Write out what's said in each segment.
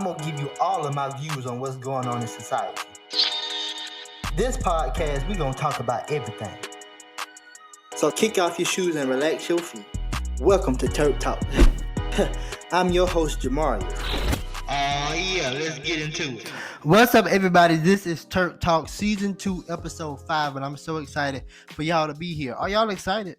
I'm going to give you all of my views on what's going on in society. This podcast, we're going to talk about everything. So kick off your shoes and relax your feet. Welcome to Turk Talk. I'm your host, Jamarius. Let's get into it. What's up, everybody? This is Turk Talk Season 2, Episode 5, and I'm so excited for y'all to be here. Are y'all excited?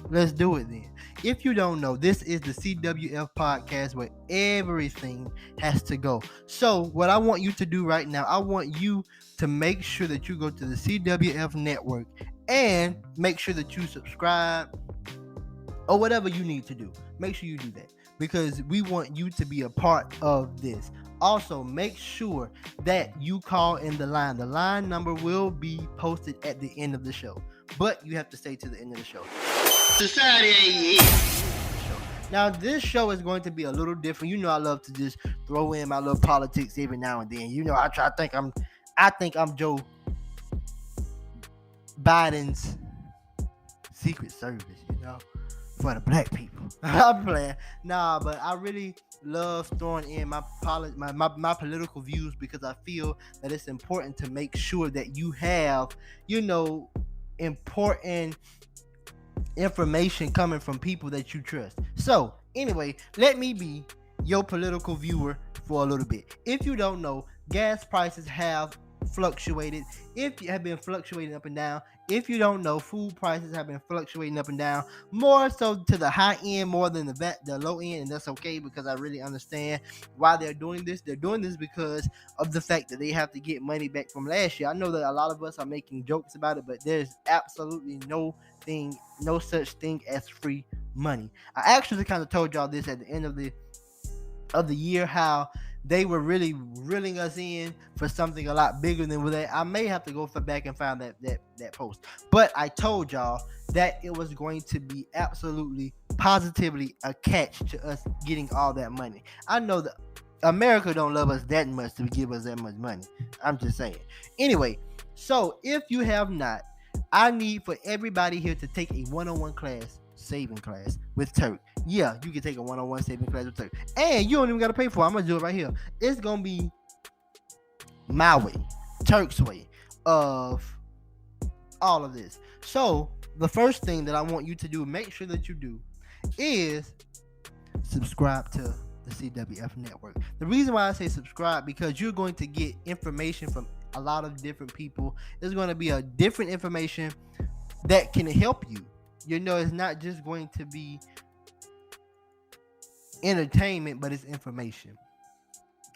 Let's do it then. If you don't know, this is the CWF podcast where everything has to go. So what I want you to do right now, I want you to make sure that you go to the CWF network and make sure that you subscribe or whatever you need to do. Make sure you do that because we want you to be a part of this. Also, make sure that you call in the line. The line number will be posted at the end of the show, but you have to stay to the end of the show. Society. Now, this show is going to be a little different. You know, I love to just throw in my little politics every now and then. You know, I think I'm Joe Biden's Secret Service. You know, for the black people. I'm playing. Nah, but I really love throwing in my political views because I feel that it's important to make sure that you have, you know, important information coming from people that you trust. So anyway, let me be your political viewer for a little bit. If you don't know, gas prices have fluctuated. If you have been fluctuating up and down. If you don't know, food prices have been fluctuating up and down, more so to the high end more than the low end, and that's okay because I really understand why they're doing this. They're doing this because of the fact that they have to get money back from last year. I know that a lot of us are making jokes about it, but there's absolutely no such thing as free money. I actually kind of told y'all this at the end of the year, how they were really reeling us in for something a lot bigger than that. I may have to go back and find that post. But I told y'all that it was going to be absolutely, positively a catch to us getting all that money. I know that America don't love us that much to give us that much money. I'm just saying. Anyway, so if you have not, I need for everybody here to take a one-on-one saving class with Turk. Yeah, you can take a one-on-one saving class with Turk. And you don't even got to pay for it. I'm going to do it right here. It's going to be my way, Turk's way of all of this. So, the first thing that I want you to do, make sure that you do, is subscribe to the CWF network. The reason why I say subscribe, because you're going to get information from a lot of different people. There's going to be a different information that can help you. You know, it's not just going to be entertainment, but it's information.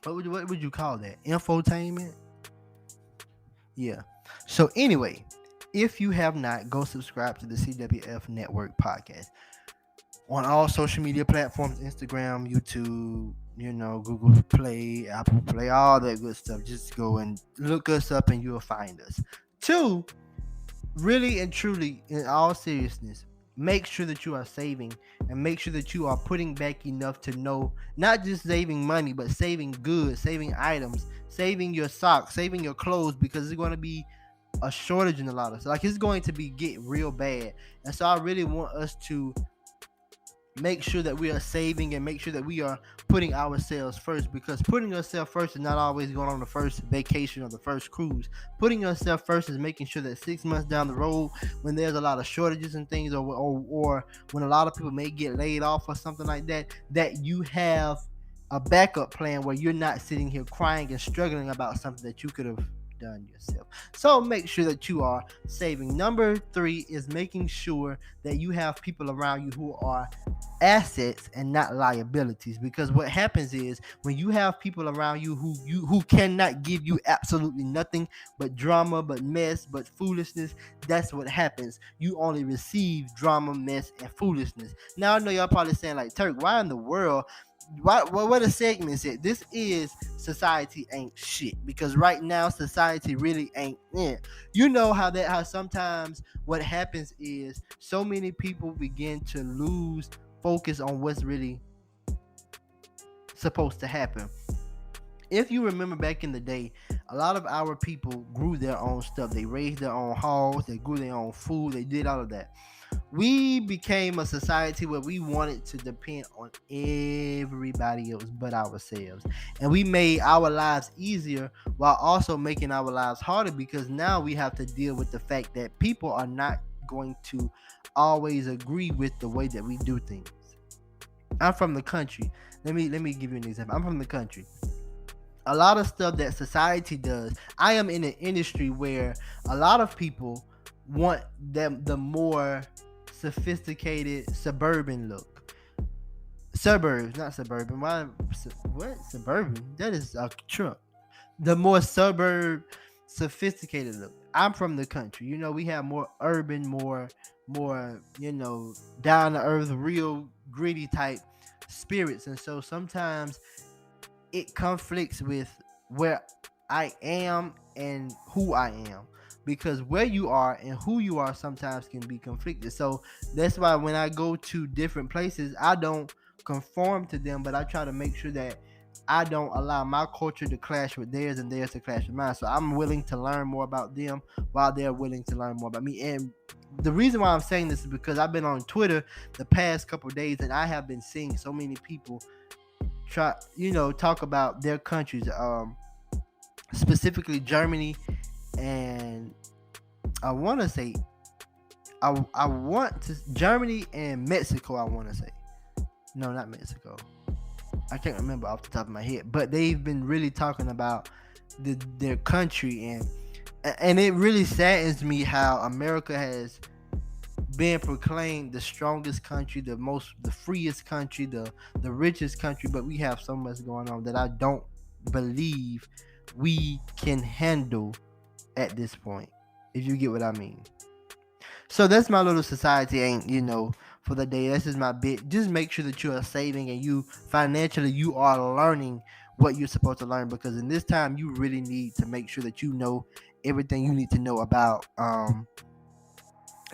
What would you call that? Infotainment? Yeah. So anyway, if you have not, go subscribe to the CWF Network podcast on all social media platforms, Instagram, YouTube, you know, Google Play, Apple Play, all that good stuff. Just go and look us up and you'll find us. 2, really and truly, in all seriousness, make sure that you are saving and make sure that you are putting back enough to know, not just saving money, but saving goods, saving items, saving your socks, saving your clothes, because there's going to be a shortage in a lot of stuff. Like, it's going to get real bad. And so I really want us to make sure that we are saving and make sure that we are putting ourselves first, because putting yourself first is not always going on the first vacation or the first cruise. Putting yourself first is making sure that 6 months down the road, when there's a lot of shortages and things, or when a lot of people may get laid off or something like that, that you have a backup plan where you're not sitting here crying and struggling about something that you could have done yourself. So make sure that you are saving. Number 3 is making sure that you have people around you who are assets and not liabilities, because what happens is when you have people around you who cannot give you absolutely nothing but drama, but mess, but foolishness, that's what happens. You only receive drama, mess, and foolishness. Now I know y'all probably saying like, Turk, why in the world, what a segment is it? This is Society Ain't Shit, because right now society really ain't it. You know how sometimes what happens is so many people begin to lose focus on what's really supposed to happen. If you remember back in the day, a lot of our people grew their own stuff. They raised their own hogs, they grew their own food, they did all of that. we became a society where we wanted to depend on everybody else but ourselves. And we made our lives easier while also making our lives harder, because now we have to deal with the fact that people are not going to always agree with the way that we do things. I'm from the country. Let me give you an example. I'm from the country. A lot of stuff that society does. I am in an industry where a lot of people want them the more sophisticated suburban look. Suburbs, not suburban. Why? What suburban? That is a truck. The more suburb, sophisticated look. I'm from the country. We have more urban, more down to earth, real gritty type spirits, and so sometimes it conflicts with where I am and who I am, because where you are and who you are sometimes can be conflicted. So that's why when I go to different places, I don't conform to them, but I try to make sure that I don't allow my culture to clash with theirs and theirs to clash with mine. So I'm willing to learn more about them while they're willing to learn more about me. And the reason why I'm saying this is because I've been on Twitter the past couple of days, and I have been seeing so many people talk about their countries, specifically Germany, and I want to say Germany and Mexico. I want to say no, not Mexico. I can't remember off the top of my head, but they've been really talking about their country, and it really saddens me how America has been proclaimed the strongest country, the freest country, the richest country, but we have so much going on that I don't believe we can handle at this point, if you get what I mean. So that's my little society for the day. This is my bit. Just make sure that you are saving, and you financially you are learning what you're supposed to learn, because in this time you really need to make sure that you know everything you need to know about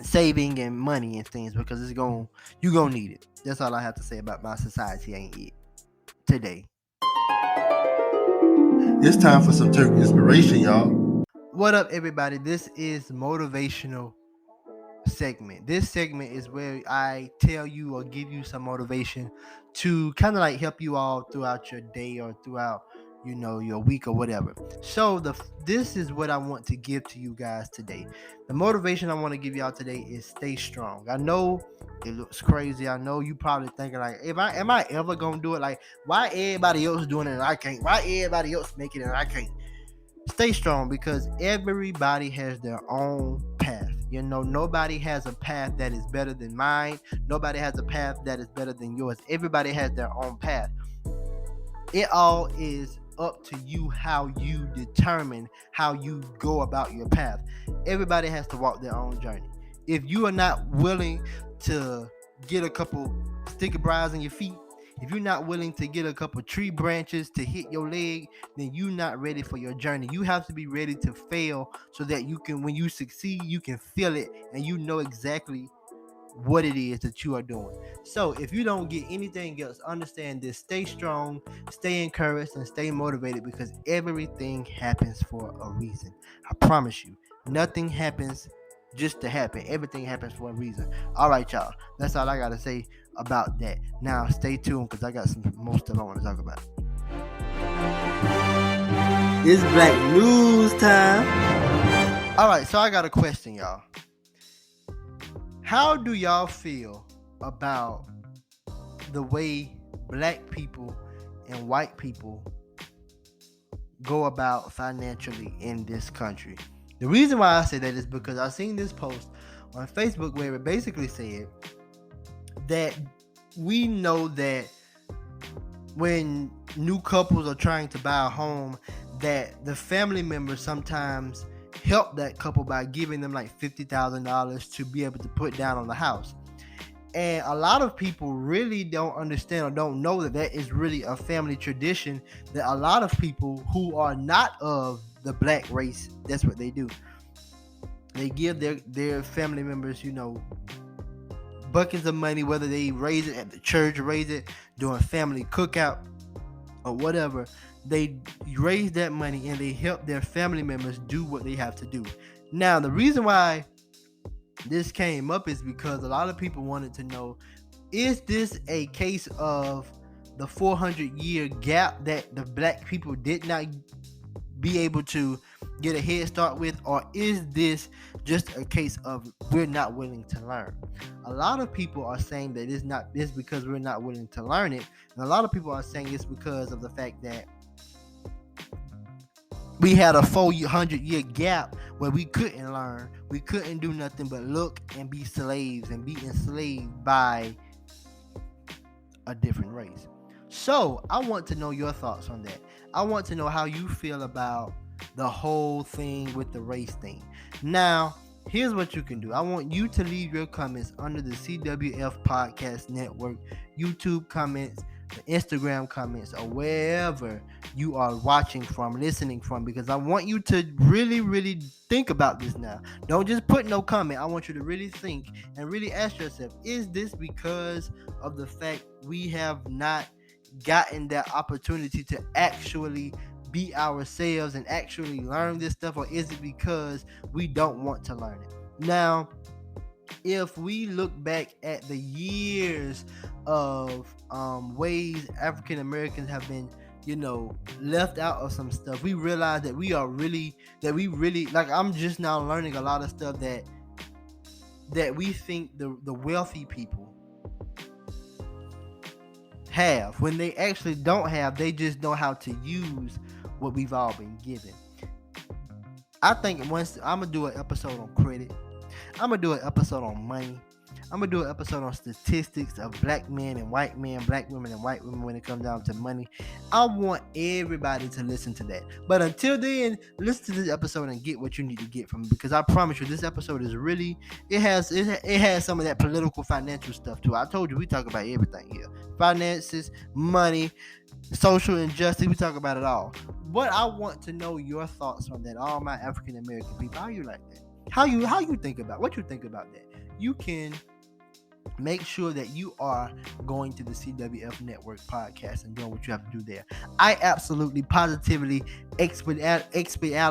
saving and money and things, because you're gonna need it. That's all I have to say about my society ain't it today. It's time for some Turk inspiration, y'all. What up, everybody? This is motivational segment. This segment is where I tell you or give you some motivation to kind of like help you all throughout your day or throughout your week or whatever. So this is what I want to give to you guys today. The motivation I want to give y'all today is stay strong. I know it looks crazy. I know you probably thinking like, am I ever gonna do it? Like, why everybody else doing it and I can't? Why everybody else making it and I can't? Stay strong, because everybody has their own path. Nobody has a path that is better than mine. Nobody has a path that is better than yours. Everybody has their own path. It all is up to you how you determine how you go about your path. Everybody has to walk their own journey. If you are not willing to get a couple sticker briars in your feet, if you're not willing to get a couple tree branches to hit your leg, then you're not ready for your journey. You have to be ready to fail so that you can, when you succeed, you can feel it and you know exactly what it is that you are doing. So if you don't get anything else, understand this: stay strong, stay encouraged, and stay motivated, because everything happens for a reason. I promise you, nothing happens just to happen. Everything happens for a reason. All right, y'all, that's all I gotta say about that. Now stay tuned, because I got some more stuff I want to talk about. It's Black News time. All right, so I got a question, y'all. How do y'all feel about the way black people and white people go about financially in this country? The reason why I say that is because I seen this post on Facebook where it basically said that we know that when new couples are trying to buy a home, that the family members sometimes help that couple by giving them like $50,000 to be able to put down on the house. And a lot of people really don't understand or don't know that is really a family tradition, that a lot of people who are not of the black race, that's what they do. They give their family members, buckets of money, whether they raise it at the church, raise it during family cookout or whatever. They raise that money and they help their family members do what they have to do. Now, the reason why this came up is because a lot of people wanted to know, is this a case of the 400-year gap that the black people did not be able to get a head start with, or is this just a case of we're not willing to learn? A lot of people are saying that it's because we're not willing to learn it, and a lot of people are saying it's because of the fact that we had a 400-year gap where we couldn't learn, we couldn't do nothing but look and be slaves and be enslaved by a different race. So I want to know your thoughts on that. I want to know how you feel about the whole thing with the race thing. Now, here's what you can do. I want you to leave your comments under the CWF Podcast Network YouTube comments, the Instagram comments, or wherever you are watching from, listening from, because I want you to really, really think about this now. Don't just put no comment. I want you to really think and really ask yourself, is this because of the fact we have not gotten that opportunity to actually be ourselves and actually learn this stuff, or is it because we don't want to learn it? Now, if we look back at the years of ways African Americans have been, left out of some stuff, we realize that we really, like, I'm just now learning a lot of stuff that we think the wealthy people have, when they actually don't have. They just know how to use what we've all been given. I think once I'm gonna do an episode on credit, I'm gonna do an episode on money, I'm gonna do an episode on statistics of black men and white men, black women and white women when it comes down to money. I want everybody to listen to that. But until then, listen to this episode and get what you need to get from it, because I promise you, this episode is really, it has some of that political, financial stuff too. I told you we talk about everything here: finances, money, social injustice. We talk about it all. But I want to know your thoughts on that. All my African American people, how you like that? How you think about what you think about that? You can make sure that you are going to the CWF Network podcast and doing what you have to do there. I absolutely, positively, expeditiously,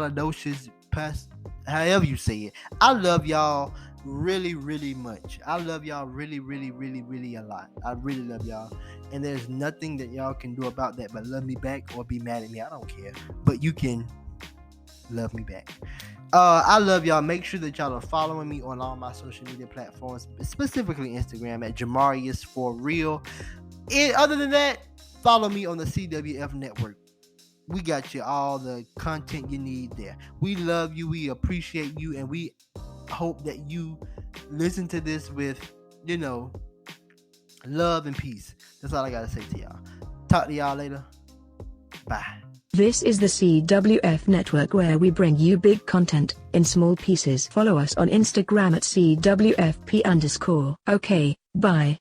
however you say it, I love y'all really, really much. I love y'all really, really, really, really a lot. I really love y'all, and there's nothing that y'all can do about that but love me back or be mad at me. I don't care, but you can love me back. I love y'all. Make sure that y'all are following me on all my social media platforms, specifically Instagram at Jamarius for real. Other than that, follow me on the CWF Network. We got you all the content you need there. We love you. We appreciate you, and we hope that you listen to this with, love and peace. That's all I gotta say to y'all. Talk to y'all later. Bye. This is the CWF Network, where we bring you big content in small pieces. Follow us on Instagram at CWFP_. Okay, bye.